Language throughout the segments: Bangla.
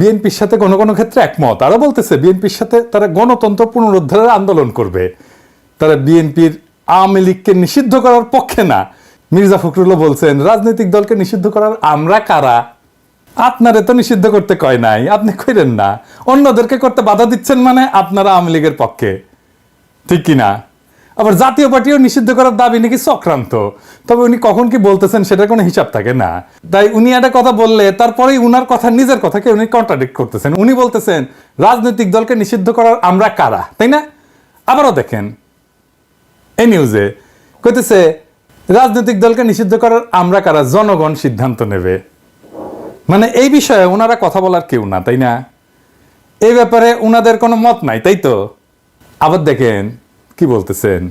বিএনপির সাথে কোনো কোনো ক্ষেত্রে একমত। তারা বলতেছে বিএনপির সাথে তারা গণতন্ত্র পুনরুদ্ধারের আন্দোলন করবে, তারা বিএনপির আওয়ামী লীগকে নিষিদ্ধ করার পক্ষে না। মির্জা ফখরুলও বলছেন রাজনৈতিক দলকে নিষিদ্ধ করার আমরা কারা? আপনারে তো নিষিদ্ধ করতে কয় নাই, আপনি কইরেন না, অন্যদেরকে করতে বাধা দিচ্ছেন মানে আপনারা আওয়ামী লীগের পক্ষে, ঠিক কিনা? আবার জাতীয় পার্টিও নিষিদ্ধ করার দাবি নাকি চক্রান্ত। তবে উনি কখন কি বলতেছেন সেটা কোনো হিসাব থাকে না। তাই উনি একটা কথা বললে তারপরেই উনার কথা, নিজের কথাকে উনি কন্ট্রাডিক্ট করতেছেন। উনি বলতেছেন রাজনৈতিক দলকে নিষিদ্ধ করার আমরা কারা, তাই না? আবারও দেখেন এই নিউজে কইতেছে রাজনৈতিক দলকে নিষিদ্ধ করার আমরা কারা, জনগণ সিদ্ধান্ত নেবে। মানে এই বিষয়ে ওনারা কথা বলার কেউ না, তাই না? এই ব্যাপারে ওনাদের কোনো মত নাই, তাই তো? আবার দেখেন কি বলতেছেন,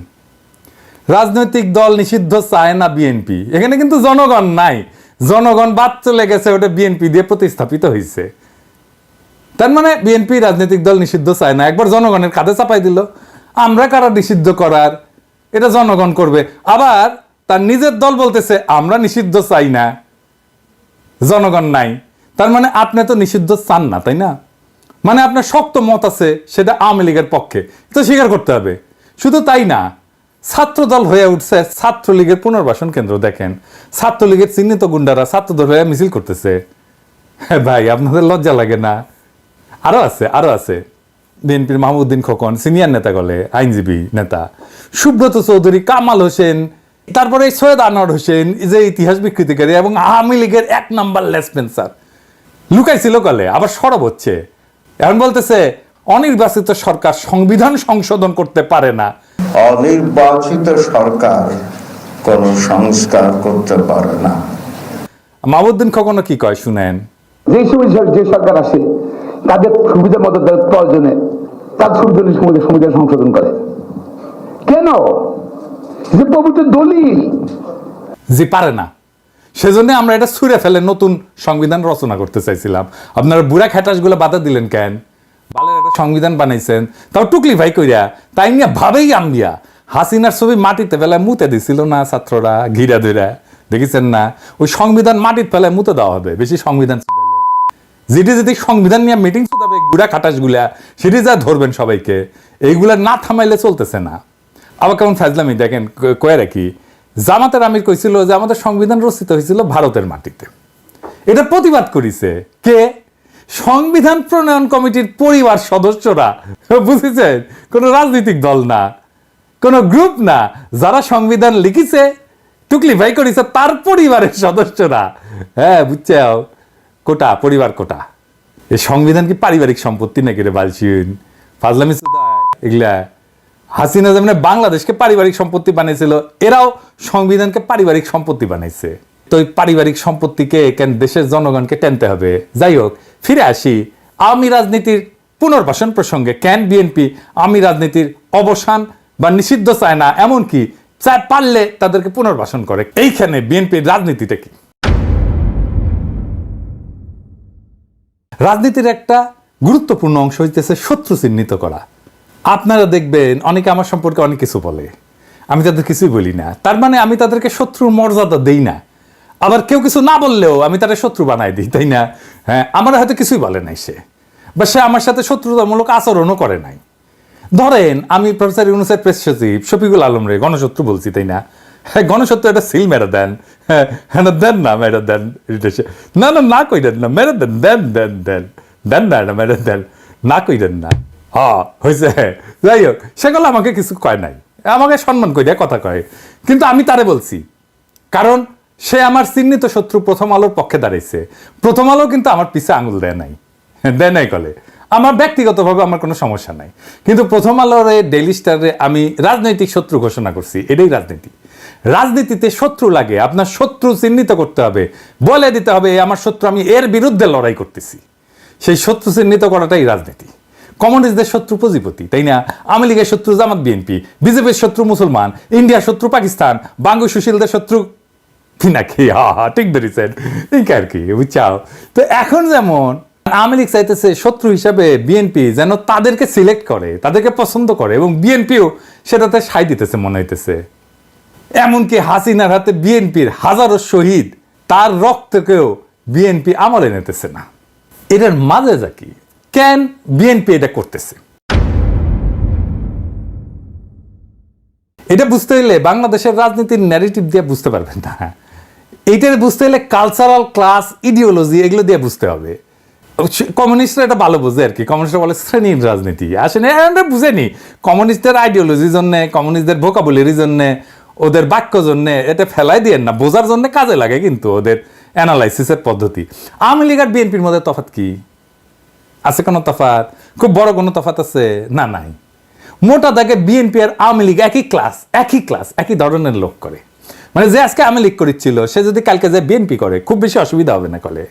রাজনৈতিক দল নিষিদ্ধ চায় না বিএনপি। এখানে কিন্তু জনগণ নাই, জনগণ বাদ চলে গেছে, ওটা বিএনপি দিয়ে প্রতিস্থাপিত হয়েছে। তার মানে বিএনপি রাজনৈতিক দল নিষিদ্ধ চায় না, একবার জনগণের কাঁধে চাপাই দিল। আমরা কারা নিষিদ্ধ করার, এটা জনগণ করবে। আবার তার নিজের দল বলতেছে আমরা নিষিদ্ধ চাই না, জনগণ নাই। তার মানে আপনি তো নিষিদ্ধ চান না, তাই না? মানে আপনার শক্ত মত আছে, সেটা আওয়ামী লীগের পক্ষে, তো স্বীকার করতে হবে। শুধু তাই না, ছাত্র দল হয়ে উঠছে ছাত্রলীগের পুনর্বাসন কেন্দ্র। দেখেন ছাত্রলীগের চিহ্নিত গুন্ডারা ছাত্রদল হয়ে মিছিল করতেছে। হ্যাঁ ভাই, আপনাদের লজ্জা লাগে না? আরো আছে বিএনপির মাহমুদউদ্দিন খোকন, সিনিয়র নেতা গলে, আইনজীবী নেতা, সুব্রত চৌধুরী, কামাল হোসেন, তারপরে সৈয়দ আনোয়ার হোসেন, যে ইতিহাস বিকৃতিকারী এবং আওয়ামী লীগের ১ নাম্বার লেসপেন্সার, লুকাইছিল কলে, আবার সরব হচ্ছে। এখন বলতেছে অনির্বাচিত সরকার সংবিধান সংশোধন করতে পারে না। অনির্বাচিত সরকার কোন সংস্কার করতে পারে না। মাহমুদউদ্দিন খোকনও কি কয় শুনেন। যে সরকার আসে তাদের সুবিধা মতো প্রয়োজনে তার সংবিধান সংশোধন করে কেন? যে পবিত্র দলিল, যে পারে না, সেজন্য আমরা এটা ছুঁড়ে ফেলে নতুন সংবিধান রচনা করতে চাইছিলাম। আপনারা বুড়া খ্যাটাসগুলো বাধা দিলেন কেন? বালের একটা সংবিধান বানাইছেন, তাও টুকলি ভাই কইরা, তাই নিয়ে ভাবেই আম্বিয়া হাসিনার ছবি মাটিতে ফেলায় মুতে দিছিল না ছাত্ররা, ঘিরা ধইরা, দেখেছেন না? ওই সংবিধান মাটির ফেলায় মুতে দেওয়া হবে বেশি সংবিধান চুদাইলে। যেটি সংবিধান নিয়ে মিটিং চুদাবে বুড়া খাটাসগুলা, সেটি যা ধরবেন সবাইকে। এইগুলা না থামাইলে চলতেছে না। আবার কেমন ফাজলামি দেখেন, কয়ে রাখি, জামাতের আমির কইছিল যে আমাদের সংবিধান রচিত হয়েছিল ভারতের মাটিতে। এটা প্রতিবাদ করেছে কে? সংবিধান প্রণয়ন কমিটির পরিবার সদস্যরা। বুঝেছেন? কোন রাজনৈতিক দল না, কোন গ্রুপ না, যারা সংবিধান লিখিছে, টুকলি ভাই করেছে, তার পরিবারের সদস্যরা। হ্যাঁ বুঝছে, কোটা, পরিবার কোটা। এই সংবিধান কি পারিবারিক সম্পত্তি নাকি রে বালছিন? ফাজলামি এগুলা। হাসিনা যেমন বাংলাদেশকে পারিবারিক সম্পত্তি বানাইছিল, এরাও সংবিধানকে পারিবারিক সম্পত্তি বানাইছে। তো এই পারিবারিক সম্পত্তিকে কেন দেশের জনগণকে টেনতে হবে? যাই হোক, ফিরে আসি আওয়ামী রাজনীতির পুনর্বাসন প্রসঙ্গে। কেন বিএনপি আওয়ামী রাজনীতির অবসান বা নিষিদ্ধ চায় না, এমনকি চায় পারলে তাদেরকে পুনর্বাসন করে? এইখানে বিএনপির রাজনীতিটা কি? রাজনীতির একটা গুরুত্বপূর্ণ অংশ হইতেছে শত্রু চিহ্নিত করা। আপনারা দেখবেন অনেকে আমার সম্পর্কে অনেক কিছু বলে, আমি তাদের কিছুই বলি না। তার মানে আমি তাদেরকে শত্রুর মর্যাদা দেই না। আবার কেউ কিছু না বললেও আমি তাদের শত্রু বানাই দিই, তাই না? হ্যাঁ, আমার হয়তো কিছুই বলে নাই সে, বা সে আমার সাথে শত্রুতামূলক আচরণও করে নাই। ধরেন আমি প্রফেসর ইউনূসের প্রেস সচিব শফিকুল আলম রে গণশত্রু বলছি, তাই না? হ্যাঁ, গণশত্রু একটা সিল মেরে দেন। হ্যাঁ, দেন না, মেরে দেন। না না না কইরেন না, মেরে দেন, দেন দেন দেন দেন না, মেরে দেন, না কইরেন না। হ্যাঁ হয়েছে। যাই হোক, সেগুলো আমাকে কিছু কয় নাই, আমাকে সম্মান করিয়া কথা কয়। কিন্তু আমি তারে বলছি, কারণ সে আমার চিহ্নিত শত্রু। প্রথম আলোর পক্ষে দাঁড়াইছে। প্রথম আলো কিন্তু আমার পিছে আঙুল দেয় নাই কলে। আমার ব্যক্তিগতভাবে আমার কোনো সমস্যা নাই, কিন্তু প্রথম আলোর ডেইলি স্টারে আমি রাজনৈতিক শত্রু ঘোষণা করছি। এটাই রাজনীতি। রাজনীতিতে শত্রু লাগে, আপনার শত্রু চিহ্নিত করতে হবে, বলে দিতে হবে আমার শত্রু, আমি এর বিরুদ্ধে লড়াই করতেছি। সেই শত্রু চিহ্নিত করাটাই রাজনীতি। কমিউনিস্টদের শত্রু পুঁজিপতি, তাই না? আওয়ামী লীগের শত্রু জামাত বিএনপি, বিজেপির শত্রু মুসলমান, ইন্ডিয়ার শত্রু পাকিস্তান, বাঙ্গু সুশীলদের শত্রু নাকি? ঠিক ধরেছেন, আর কি, বুঝছাও? তো এখন যেমন আওয়ামী লীগ চাইতেছে শত্রু হিসাবে বিএনপি যেন তাদেরকে সিলেক্ট করে, তাদেরকে পছন্দ করে, এবং বিএনপিও সেটাতে সাই দিতেছে মনে হইতেছে। এমনকি হাসিনার হাতে বিএনপির হাজারো শহীদ, তার রক্তকেও বিএনপি আমলে নিতেছে না। এটার মাঝে যা কি, কেন বিএনপি এটা করতেছে? এটা বুঝতে হলে বাংলাদেশের রাজনীতির ন্যারেটিভ দিয়ে বুঝতে পারবেন না। এইটা বুঝতে হলে কালচারাল, ক্লাস, ইডিওলজি এগুলো দিয়ে বুঝতে হবে। কমিউনিস্টরা এটা ভালো বুঝে আর কি, কমিউনিস্টরা বলে শ্রেণীর রাজনীতি আসলে আমরা বুঝেনি। কমিউনিস্টদের আইডিওলজির জন্য, কমিউনিস্টদের ভোকাবুলারির জন্য, ওদের বাক্য জন্য এটা ফেলাই দিয়ে না, বোঝার জন্য কাজে লাগে কিন্তু ওদের অ্যানালাইসিসের পদ্ধতি। আওয়ামী লীগ আর বিএনপির মধ্যে তফাৎ কি আছে? কোনো তফাৎ, খুব বড় কোনো তফাৎ আছে? না, নাই। মোটা দাগে বিএনপি আর আওয়ামী লীগ একই ক্লাস, একই ধরনের লোক করে। মানে যে আজকে আওয়ামী লীগ করেছিল সে যদি কালকে যে বিএনপি করে খুব বেশি অসুবিধা হবে না, কলে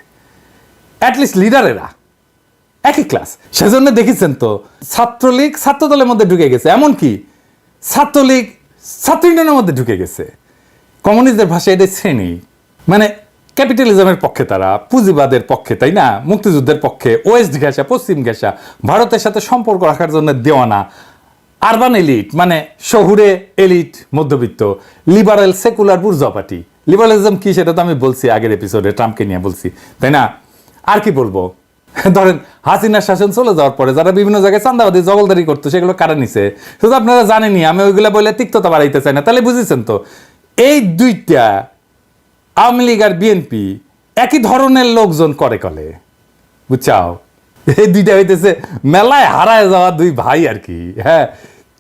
অ্যাটলিস্ট লিডারেরা একই ক্লাস। সেজন্য দেখেছেন তো ছাত্রলীগ ছাত্রদলের মধ্যে ঢুকে গেছে, এমনকি ছাত্রলীগ ছাত্র ইউনিয়নের মধ্যে ঢুকে গেছে। কমিউনিস্টদের ভাষায় এটা শ্রেণী, মানে ক্যাপিটালিজমের পক্ষে তারা, পুঁজিবাদের পক্ষে, তাই না, মুক্তিযুদ্ধের পক্ষে, ওয়েস্ট ঘেঁষা পশ্চিম ঘেঁষা, ভারতের সাথে সম্পর্ক রাখার জন্য দেওয়ানা, আরবান এলিট মানে শহুরে এলিট, মধ্যবিত্ত, liberal secular bourgeois party. Liberalism কি সেটা তো আমি বলছি আগের এপিসোডে, ট্রাম্পকে নিয়ে বলছি, তাই না? আর কি বলবো? ধরেন হাসিনার শাসন চলে যাওয়ার পরে যারা বিভিন্ন জায়গায় চান্দাবাদী জগলদারি করতো সেগুলো কারা নিছে শুধু আপনারা জানেনই, আমি ওইগুলো বলে তিক্ততা বাড়াইতে চাই না। তাহলে বুঝেছেন তো এই দুইটা আওয়ামী লীগ আর বিএনপি একই ধরনের লোকজন করে কলে, বুঝছাও? এই দুইটা হইতেছে মেলায় হারায় যাওয়া দুই ভাই আর কি। হ্যাঁ,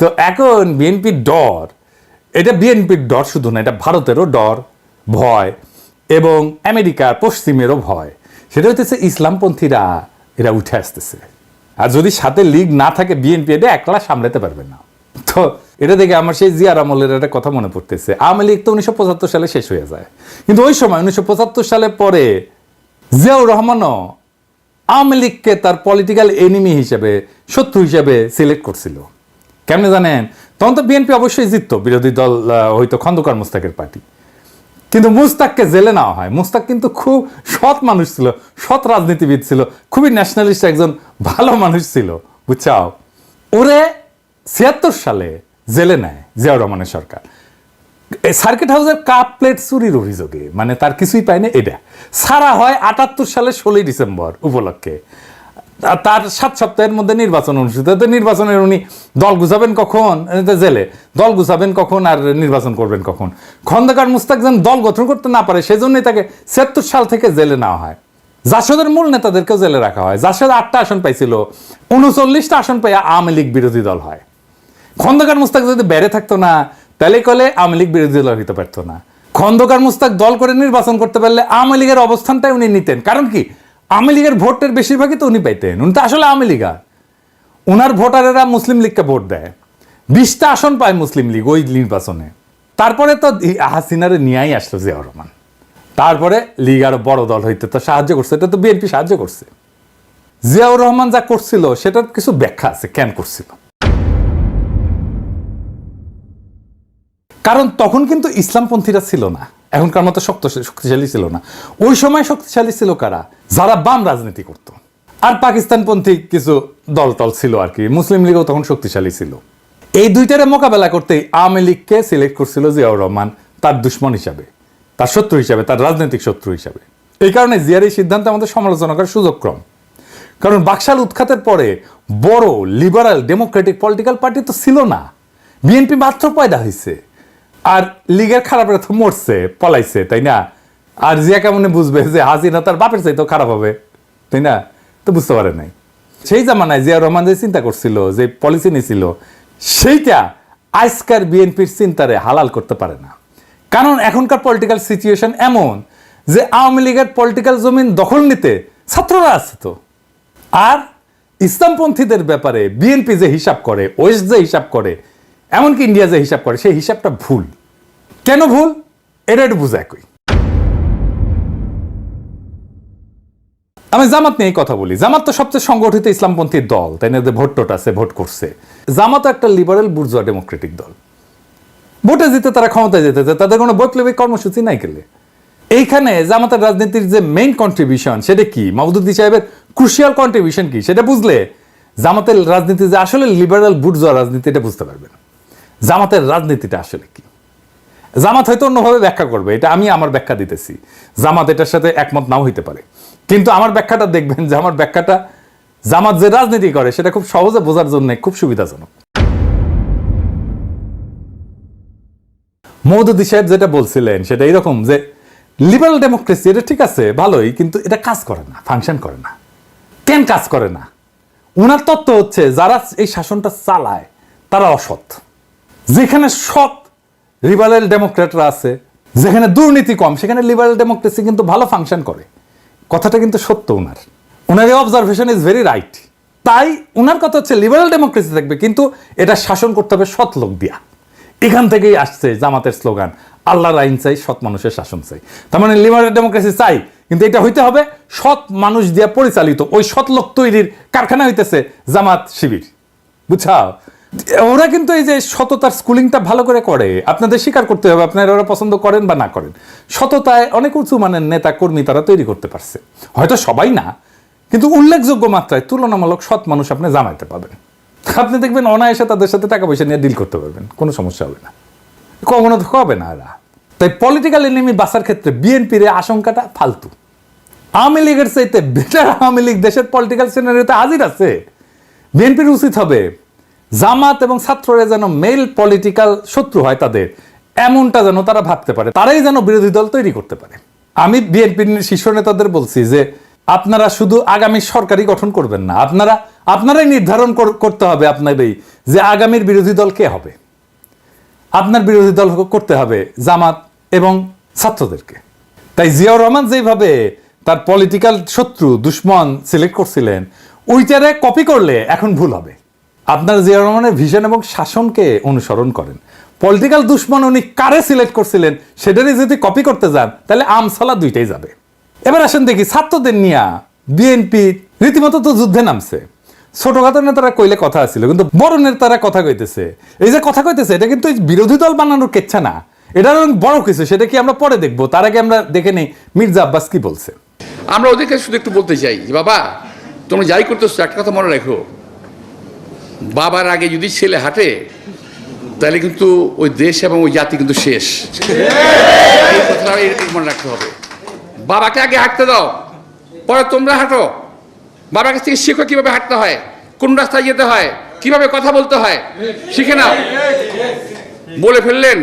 তো এখন বিএনপির ডর, এটা বিএনপির ডর শুধু না, এটা ভারতেরও ডর, ভয়, এবং আমেরিকার পশ্চিমেরও ভয়। সেটা হইতেছে ইসলামপন্থীরা এরা উঠে আসতেছে। আর যদি সাথে লীগ না থাকে বিএনপি এটা একলা সামলাতে পারবে না। তো এটা দেখে আমার সেই জিয়ার আমলের একটা কথা মনে পড়তেছে। আওয়ামী লীগ তো 1975 সালে শেষ হয়ে যায়, কিন্তু ওই সময় 1975 সালে পরে জিয়াউর রহমানও আওয়ামী লীগকে তার পলিটিক্যাল এনিমি হিসেবে, শত্রু হিসেবে সিলেক্ট করছিল। কেমনে জানেন? তখন তো বিএনপি অবশ্যই জিততো, বিরোধী দল হয়তো খন্দকার মোস্তাকের পার্টি, কিন্তু মুস্তাককে জেলে নেওয়া হয়। মুস্তাক কিন্তু খুব সৎ মানুষ ছিল, সৎ রাজনীতিবিদ ছিল, খুবই ন্যাশনালিস্ট একজন ভালো মানুষ ছিল, বুঝছাও? ওরে 76 সালে জেলে নেয় জিয়াউর রহমানের সরকার, সার্কিট হাউসের কাপ প্লেট চুরির অভিযোগে, মানে তার কিছুই পায়নি। এটা সারা হয় 78 সালের 16 ডিসেম্বর উপলক্ষে। তার 7 সপ্তাহের মধ্যে নির্বাচন অনুষ্ঠিত। নির্বাচনের উনি দল গুছাবেন কখন? জেলে দল গুছাবেন কখন আর নির্বাচন করবেন কখন? খন্দকার মুস্তাক যেন দল গঠন করতে না পারে সেজন্যই তাকে 76 সাল থেকে জেলে নেওয়া হয়। জাসদের মূল নেতাদেরকেও জেলে রাখা হয়। জাসদ 8টা আসন পাইছিল, 39টা আসন পাই আওয়ামী লীগ বিরোধী দল হয়। খন্দকার মুস্তাক যদি বেড়ে থাকতো না তাহলে কলে আওয়ামী লীগ বিরোধী দল হইতে পারতো না। খন্দকার মুস্তাক দল করে নির্বাচন করতে পারলে আওয়ামী লীগের অবস্থানটাই উনি নিতেন। কারণ কি, আওয়ামী লীগের ভোটের বেশিরভাগই তো উনি পাইতেন। উনি তো আসলে আওয়ামী লীগ, ওনার ভোটারেরা মুসলিম লীগকে ভোট দেয়। 20টা আসন পায় মুসলিম লীগ ওই নির্বাচনে। তারপরে তো হাসিনারে নিয়েই আসলো জিয়াউর রহমান। তারপরে লীগ আরো বড় দল হইতে তো সাহায্য করছে, এটা তো বিএনপি সাহায্য করছে। জিয়াউর রহমান যা করছিল সেটার কিছু ব্যাখ্যা আছে কেন করছিল। কারণ তখন কিন্তু ইসলামপন্থীরা ছিল না, এখনকার মতো শক্তিশালী ছিল না। ওই সময় শক্তিশালী ছিল কারা? যারা বাম রাজনীতি করত, আর পাকিস্তানপন্থী কিছু দল ছিল আর কি। মুসলিম লীগও তখন শক্তিশালী ছিল। এই দুইটারে মোকাবেলা করতেই আওয়ামী লীগকে সিলেক্ট করছিল জিয়াউর রহমান তার দুশ্মন হিসাবে, তার শত্রু হিসাবে, তার রাজনৈতিক শত্রু হিসাবে। এই কারণে জিয়ার এই সিদ্ধান্ত আমাদের সমালোচনা করার সুযোগ কম। কারণ বাকশাল উৎখাতের পরে বড় লিবারাল ডেমোক্রেটিক পলিটিক্যাল পার্টি তো ছিল না, বিএনপি মাত্র পয়দা হয়েছে। আর লীগের খারাপরা তো মরছে, পলাইছে, তাই না? আর জিয়া কেমনে বুঝবে যে হাসিনা তার বাপের চাইতেও খারাপ হবে, তাই না? তো বুঝতে পারে নাই। সেই জামানায় জিয়া রহমান যে চিন্তা করছিল, যে পলিসি নিয়েছিল, সেইটা আজকার বিএনপির চিন্তারে হালাল করতে পারে না। কারণ এখনকার পলিটিক্যাল সিচুয়েশন এমন যে আওয়ামী লীগের পলিটিক্যাল জমিন দখল নিতে ছাত্ররা আছে তো। আর ইসলামপন্থীদের ব্যাপারে বিএনপি যে হিসাব করে, ওয়েস্ট যে হিসাব করে, এমনকি ইন্ডিয়া যে হিসাব করে, সেই হিসাবটা ভুল। কেন ভুল এটা একটু বুঝায় কই। আমি জামাত নিয়ে কথা বলি। জামাত তো সবচেয়ে সংগঠিত ইসলামপন্থী দল, তাই না? ভোট টোট আছে, ভোট করছে। জামাত একটা লিবারেল বুর্জোয়া ডেমোক্রেটিক দল। ভোটে জিতে তারা ক্ষমতায় যেতে চায়, তাদের কোনো বৈপ্লবিক কর্মসূচি নাই গেলে। এইখানে জামাতের রাজনীতির যে মেইন কন্ট্রিবিউশন সেটা কি, মাহমুদুদ্দিন সাহেবের ক্রুশিয়াল কন্ট্রিবিউশন কি, সেটা বুঝলে জামাতের রাজনীতি যে আসলে লিবারেল বুর্জোয়া রাজনীতি এটা বুঝতে পারবেন। জামাতের রাজনীতিটা আসলে কি, জামাত হয়তো অন্যভাবে ব্যাখ্যা করবে, এটা আমি আমার ব্যাখ্যা দিতেছি। জামাত এটার সাথে একমত নাও হইতে পারে, কিন্তু আমার ব্যাখ্যাটা দেখবেন যে আমার ব্যাখ্যাটা জামাত যে রাজনীতি করে সেটা খুব সহজে বোঝার জন্য খুব সুবিধাজনক। মওদুদী সাহেব যেটা বলছিলেন সেটা এরকম যে লিবারাল ডেমোক্রেসি এটা ঠিক আছে ভালোই, কিন্তু এটা কাজ করে না, ফাংশন করে না। কেন কাজ করে না? ওনার তত্ত্ব হচ্ছে যারা এই শাসনটা চালায় তারা অসৎ। যেখানে সৎ লিবারাল ডেমোক্রেটরা আছে, যেখানে দুর্নীতি কম, সেখানে লিবারাল ডেমোক্রেসি কিন্তু ভালো ফাংশন করে। কথাটা কিন্তু সত্য। ওনার এই অবজারভেশন ইজ ভেরি রাইট। তাই ওনার কথা হচ্ছে লিবারাল ডেমোক্রেসি থাকবে, কিন্তু এটা শাসন করতে হবে সৎ লোক দিয়া। এখান থেকেই আসছে জামাতের স্লোগান, আল্লাহর আইন চাই, সৎ মানুষের শাসন চাই। তার মানে লিবারাল ডেমোক্রেসি চাই, কিন্তু এটা হইতে হবে সৎ মানুষ দিয়া পরিচালিত। ওই সৎ লোক তৈরির কারখানা হইতেছে জামাত শিবির, বুঝছাও? ওরা কিন্তু এই যে সততার স্কুলিংটা ভালো করে করে, আপনাদের স্বীকার করতে হবে, আপনারা ওরা পছন্দ করেন বা না করেন। সততায় অনেক উঁচু মানের নেতা কর্মী তারা তৈরি করতে পারছে, হয়তো সবাই না, কিন্তু উল্লেখযোগ্য মাত্রায় তুলনামূলক সৎ মানুষ আপনি জামাইতে পাবেন। আপনি দেখবেন অনায়াসে তাদের সাথে টাকা পয়সা নিয়ে ডিল করতে পারবেন, কোনো সমস্যা হবে না, কখনো হবে না এরা। তাই পলিটিক্যাল এনিমি বাঁচার ক্ষেত্রে বিএনপির আশঙ্কাটা ফালতু। আওয়ামী লীগের চাইতে বেটার আওয়ামী লীগ দেশের পলিটিক্যাল সিনারিওতে হাজির আছে। বিএনপির উচিত হবে জামাত এবং ছাত্ররা যেন মেল পলিটিক্যাল শত্রু হয় তাদের, এমনটা যেন তারা ভাবতে পারে, তারাই যেন বিরোধী দল তৈরি করতে পারে। আমি বিএনপির শীর্ষ নেতাদের বলছি যে আপনারা শুধু আগামী সরকারই গঠন করবেন না, আপনারাই নির্ধারণ করতে হবে আপনারই যে আগামীর বিরোধী দল কে হবে। আপনার বিরোধী দল করতে হবে জামাত এবং ছাত্রদেরকে। তাই জিয়াউর রহমান যেভাবে তার পলিটিক্যাল শত্রু দুশ্মন সিলেক্ট করছিলেন, ওইটারে কপি করলে এখন ভুল হবে। আপনার জিয়াউর রহমানের ভিশন এবং শাসনকে অনুসরণ করেন। পলিটিক্যাল দুশ্মন উনি কারে সিলেক্ট করছিলেন সেটারই যদি কপি করতে যান তাহলে আমসালা দুইটাই যাবে। এবার আসেন দেখি ছাত্রদের নিয়ে বিএনপি রীতিমতো তো যুদ্ধে নামছে। ছোটখাটো নেতারা কইলে কথা আছিল, কিন্তু বড় নেতারা কথা কইতেছে। এই যে কথা কইতেছে এটা কিন্তু বিরোধী দল বানানোর কেচ্ছা না, এটা বড় কিছু। সেটা কি আমরা পরে দেখবো, তার আগে আমরা দেখে নেই মির্জা আব্বাস কি বলছে। আমরা ওদেরকে শুধু একটু বলতে চাই যে বাবা তোমরা যাই করতেছো একটা কথা মনে রাখো, বাবার আগে যদি ছেলে হাঁটে তাহলে কিন্তু ওই দেশ এবং ওই জাতি কিন্তু শেষ। এই কথাটা মনে রাখতে হবে। বাবাকে আগে হাঁটতে দাও, পরে তোমরা হাঁটো। বাবার কাছ থেকে শেখো কিভাবে হাঁটতে হয়, কোন রাস্তায় যেতে হয়, কিভাবে কথা বলতে হয়, শিখে নাও। বলে ফেললেন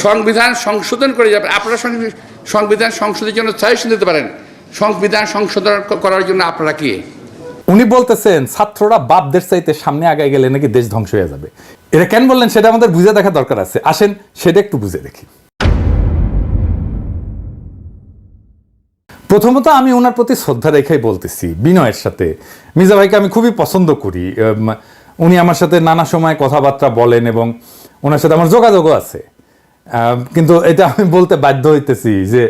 সংবিধান সংশোধন করে যাবে। আপনারা সংবিধান সংশোধনের জন্য সাজেশন দিতে পারেন, সংবিধান সংশোধন করার জন্য আপনারা কি? উনি বলতেছেন ছাত্ররা বাপদের চাইতে সামনে আগায় গেলে নাকি দেশ ধ্বংস হয়ে যাবে। এটা কেন বললেন সেটা আমাদের বুঝে দেখা দরকার আছে। আসেন সেটা একটু বুঝে দেখি। প্রথমত আমি ওনার প্রতি শ্রদ্ধা রেখেই বলতেছি, বিনয়ের সাথে। মির্জা ভাইকে আমি খুবই পছন্দ করি। উনি আমার সাথে নানা সময় কথাবার্তা বলেন এবং ওনার সাথে আমার যোগাযোগও আছে। কিন্তু এটা আমি বলতে বাধ্য হইতেছি যে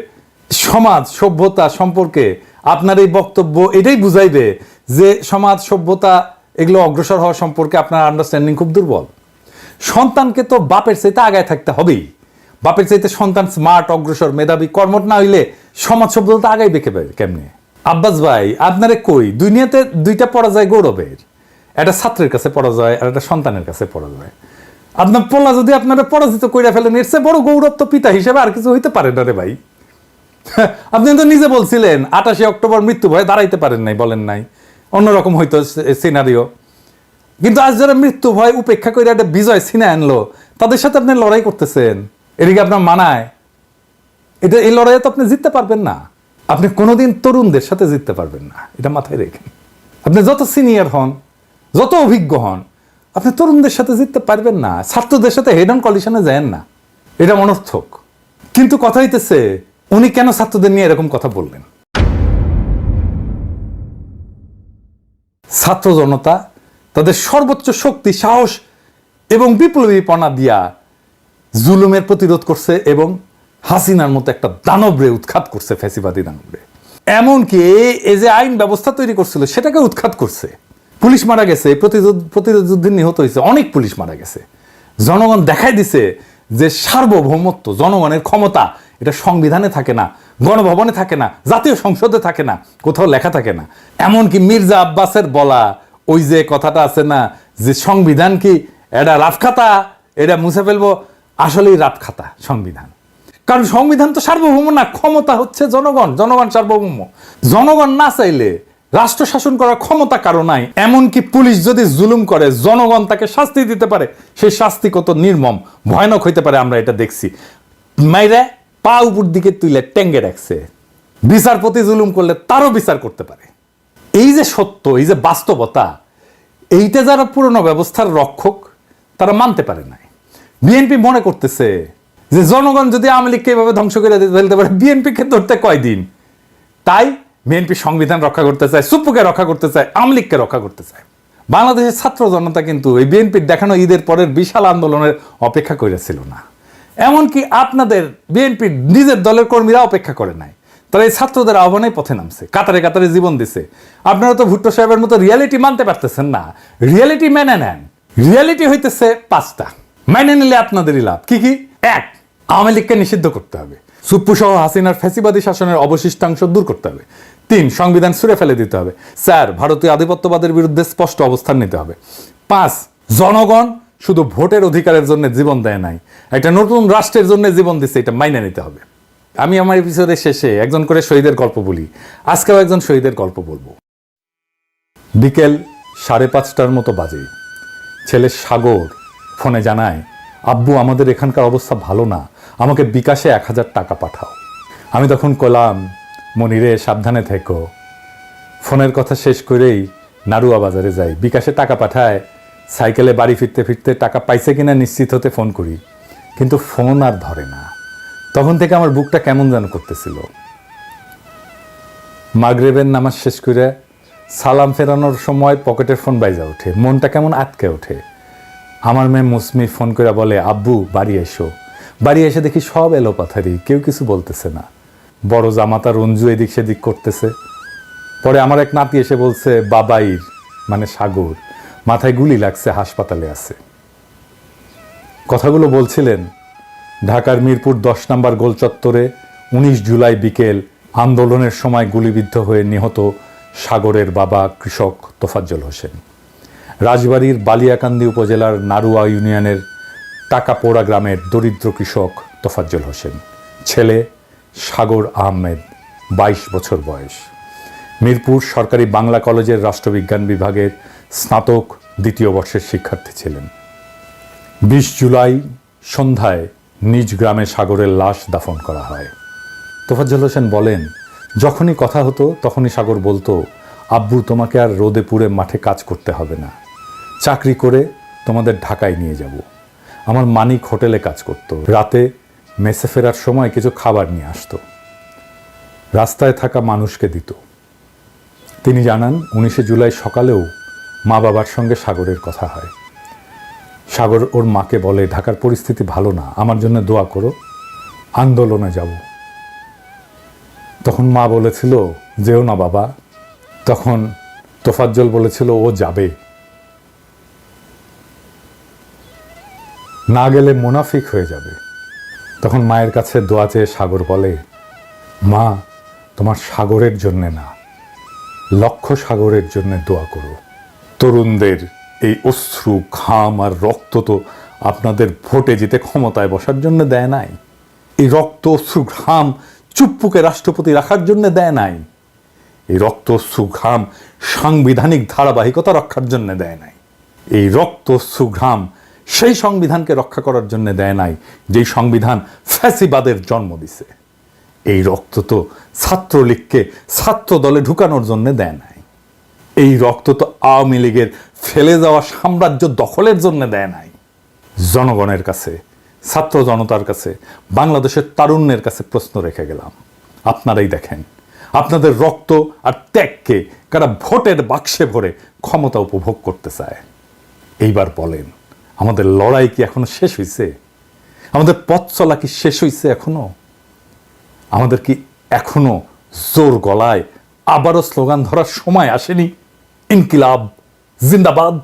সমাজ সভ্যতা সম্পর্কে আপনার এই বক্তব্য এটাই বুঝাইবে যে সমাজ সভ্যতা এগুলো অগ্রসর হওয়া সম্পর্কে আপনার আন্ডারস্ট্যান্ডিং খুব দুর্বল। সন্তানকে তো বাপের চাইতে আগায় থাকতে হবেই। বাপের চাইতে সন্তান স্মার্ট, অগ্রসর, মেধাবী, কর্মঠ না হইলে সমাজ সভ্যতা আগাই বেঁকে পাবে কেমনে? আব্বাস ভাই আপনারে কই, দুনিয়াতে দুইটা পরাজয় গৌরবের, একটা ছাত্রের কাছে পরাজয় আর একটা সন্তানের কাছে পরাজয়। আপনার পোলা যদি আপনারা পরাজিত করে ফেলেন, এর চেয়ে বড় গৌরব তো পিতা হিসেবে আর কিছু হইতে পারে না রে ভাই। আপনি তো নিজে বলছিলেন 28 অক্টোবর মৃত্যু ভয়ে দাঁড়াইতে পারেন নাই, বলেন নাই, অন্যরকম হইতো সিনারিও। কিন্তু আজ যারা মৃত্যু ভয় উপেক্ষা করে একটা বিজয় ছিনে আনলো, তাদের সাথে আপনি লড়াই করতেছেন, এদিকে আপনার মানায়? এটা এই লড়াইয়ে তো আপনি জিততে পারবেন না। আপনি কোনোদিন তরুণদের সাথে জিততে পারবেন না, এটা মাথায় রেখেন। আপনি যত সিনিয়র হন, যত অভিজ্ঞ হন, আপনি তরুণদের সাথে জিততে পারবেন না। ছাত্রদের সাথে হেড অন কলিশনে যান না, এটা অনর্থক। কিন্তু কথা হইতেছে উনি কেন ছাত্রদের নিয়ে এরকম কথা বললেন? ছাত্র জনতা তাদের সর্বোচ্চ শক্তি, সাহস এবং বিপ্লবীপনা দিয়া জুলুমের প্রতিরোধ করছে এবং হাসিনার মতো একটা দানবরে উৎখাত করছে, ফ্যাসিবাদী দানবরে। এমনকি এই যে আইন ব্যবস্থা তৈরি করছিল সেটাকে উৎখাত করছে। পুলিশ মারা গেছে, প্রতিরোধ যুদ্ধে নিহত হয়েছে, অনেক পুলিশ মারা গেছে। জনগণ দেখাই দিছে যে সার্বভৌমত্ব, জনগণের ক্ষমতা, এটা সংবিধানে থাকে না, গণভবনে থাকে না, জাতীয় সংসদে থাকে না, কোথাও লেখা থাকে না। এমনকি মির্জা আব্বাসের বলা ওই যে কথাটা আছে না যে সংবিধান কি এটা রাফখাতা, এটা মুছে ফেলবো, আসলেই রাফখাতা সংবিধান। কারণ সংবিধান তো সার্বভৌম না, ক্ষমতা হচ্ছে জনগণ, জনগণ সার্বভৌম। জনগণ না চাইলে রাষ্ট্র শাসন করার ক্ষমতা কারো নাই। এমনকি পুলিশ যদি জুলুম করে জনগণ তাকে শাস্তি দিতে পারে, সেই শাস্তি কত নির্মম ভয়ানক হইতে পারে আমরা এটা দেখছি। মাইরে পা উপর দিকে তুলে টেঙ্গে রাখছে, বিচারপতি জুলুম করলে তারও বিচার করতে পারে। এই যে সত্য, এই যে বাস্তবতা, এইটা যারা পুরনো ব্যবস্থার রক্ষক তারা মানতে পারে নাই। বিএনপি মনে করতেছে যে জনগণ যদি আওয়ামী লীগকে এভাবে ধ্বংস করে ফেলতে পারে, বিএনপিকে ধরতে কয়দিন। তাই বিএনপি সংবিধান রক্ষা করতে চায়, সুপ্পুকে রক্ষা করতে চায়, আওয়ামী লীগকে রক্ষা করতে চায়। বাংলাদেশের ছাত্র জনতা কিন্তু এই বিএনপির দেখানো ঈদের পরের বিশাল আন্দোলনের অপেক্ষা করেছিল না। এমনকি আপনাদের বিএনপির নিজের দলের কর্মীরা অপেক্ষা করে নাই। তারা এই ছাত্রদের আহ্বানে পথে নামছে, কাতারে কাতারে জীবন দিছে। আপনারা তো ভুট্টো সাহেবের মতো রিয়ালিটি মানতে পারতেছেন না। রিয়ালিটি মেনে নেন। রিয়ালিটি হইতেছে 5টা, মেনে নিলে আপনাদেরই লাভ। কি কি? 1, আওয়ামী লীগকে নিষিদ্ধ করতে হবে। সুপ্পু সহ হাসিনার ফ্যাসিবাদী শাসনের অবশিষ্টাংশ দূর করতে হবে। 3, সংবিধান ছুঁড়ে ফেলে দিতে হবে। 4, ভারতীয় আধিপত্যবাদের বিরুদ্ধে স্পষ্ট অবস্থান নিতে হবে। 5, জনগণ শুধু ভোটের অধিকারের জন্য জীবন দেয় নাই, একটা নতুন রাষ্ট্রের জন্য জীবন দিচ্ছে, এটা মাইনে নিতে হবে। আমি আমার এপিসোডের শেষে একজন করে শহীদের গল্প বলি। আজকেও একজন শহীদের গল্প বলবো। বিকেল 5:30টার মতো বাজে। ছেলে সাগর ফোনে জানায়, আব্বু আমাদের এখানকার অবস্থা ভালো না, আমাকে বিকাশে 1000 টাকা পাঠাও। আমি তখন কলাম, মনিরে সাবধানে থেকো। ফোনের কথা শেষ করেই নাড়ুয়া বাজারে যাই, বিকাশে টাকা পাঠায়। সাইকেলে বাড়ি ফিরতে ফিরতে টাকা পাইছে কিনা নিশ্চিত হতে ফোন করি, কিন্তু ফোন আর ধরে না। তখন থেকে আমার বুকটা কেমন যেন করতেছিল। মাগরিবের নামাজ শেষ করে সালাম ফেরানোর সময় পকেটের ফোন বাইজা ওঠে, মনটা কেমন আটকে ওঠে। আমার মেয়ে মুসমি ফোন করে বলে, আব্বু বাড়ি এসো। বাড়ি এসে দেখি সব এলোপাথারি, কেউ কিছু বলতেছে না। বড় জামাতা রঞ্জু এদিক সেদিক করতেছে। পরে আমার এক নাতি এসে বলছে, বাবাইর মানে সাগর মাথায় গুলি লাগছে, হাসপাতালে আছে। কথাগুলো বলছিলেন ঢাকার মিরপুর 10 নম্বর গোল চত্বরে 19 জুলাই বিকেল আন্দোলনের সময় গুলিবিদ্ধ হয়ে নিহত সাগরের বাবা কৃষক তোফাজ্জল হোসেন। রাজবাড়ীর বালিয়াকান্দি উপজেলার নাড়ুয়া ইউনিয়নের টাকাপোড়া গ্রামের দরিদ্র কৃষক তোফাজ্জল হোসেন। ছেলে সাগর আহমেদ, 22 বছর বয়স। মিরপুর সরকারি বাংলা কলেজের রাষ্ট্রবিজ্ঞান বিভাগের স্নাতক 2য় বর্ষের শিক্ষার্থী ছিলেন। 20 জুলাই সন্ধ্যায় নিজ গ্রামে সাগরের লাশ দাফন করা হয়। তোফাজ্জল হোসেন বলেন, যখনই কথা হতো তখনই সাগর বলতো, আব্বু তোমাকে আর রোদে পুড়ে মাঠে কাজ করতে হবে না, চাকরি করে তোমাদের ঢাকায় নিয়ে যাব। আমার মানিক হোটেলে কাজ করত, রাতে মেসে ফেরার সময় কিছু খাবার নিয়ে আসতো, রাস্তায় থাকা মানুষকে দিত। তিনি জানান, 19 জুলাই সকালেও মা বাবার সঙ্গে সাগরের কথা হয়। সাগর ওর মাকে বলে, ঢাকার পরিস্থিতি ভালো না, আমার জন্য দোয়া করো, আন্দোলনে যাব। তখন মা বলেছিল, যেও না বাবা। তখন তোফাজ্জল বলেছিল, ও যাবে, না গেলে মুনাফিক হয়ে যাবে। তখন মায়ের কাছে দোয়া চেয়ে সাগর বলে, মা তোমার সাগরের জন্যে না, লক্ষ্য সাগরের জন্য দোয়া করো। তরুণদের এই অশ্রু ঘাম আর রক্ত তো আপনাদের ভোটে জিতে ক্ষমতায় বসার জন্য দেয় নাই। এই রক্ত অশ্রু ঘাম চুপ্পুকে রাষ্ট্রপতি রাখার জন্য দেয় নাই। এই রক্ত অশ্রু ঘাম সাংবিধানিক ধারাবাহিকতা রক্ষার জন্য দেয় নাই। এই রক্ত অশ্রু ঘাম সেই সংবিধানকে রক্ষা করার জন্য দেয় নাই যেই সংবিধান ফ্যাসিবাদের জন্ম দিছে। এই রক্ত তো ছাত্রলীগকে ছাত্র দলে ঢুকানোর জন্য দেয় নাই। এই রক্ত তো আওয়ামী লীগের ফেলে যাওয়া সাম্রাজ্য দখলের জন্য দেয় নাই। জনগণের কাছে, ছাত্র জনতার কাছে, বাংলাদেশের তারুণ্যের কাছে প্রশ্ন রেখে গেলাম, আপনারাই দেখেন আপনাদের রক্ত আর ত্যাগকে কারা ভোটের বাক্সে ভরে ক্ষমতা উপভোগ করতে চায়। এইবার বলেন, আমাদের লড়াই কি এখনো শেষ হয়েছে? আমাদের পথ চলা কি শেষ হয়েছে এখনো? আমাদের কি এখনো জোর গলায় আবারও স্লোগান ধরার সময় আসেনি? ইনকিলাব জিন্দাবাদ।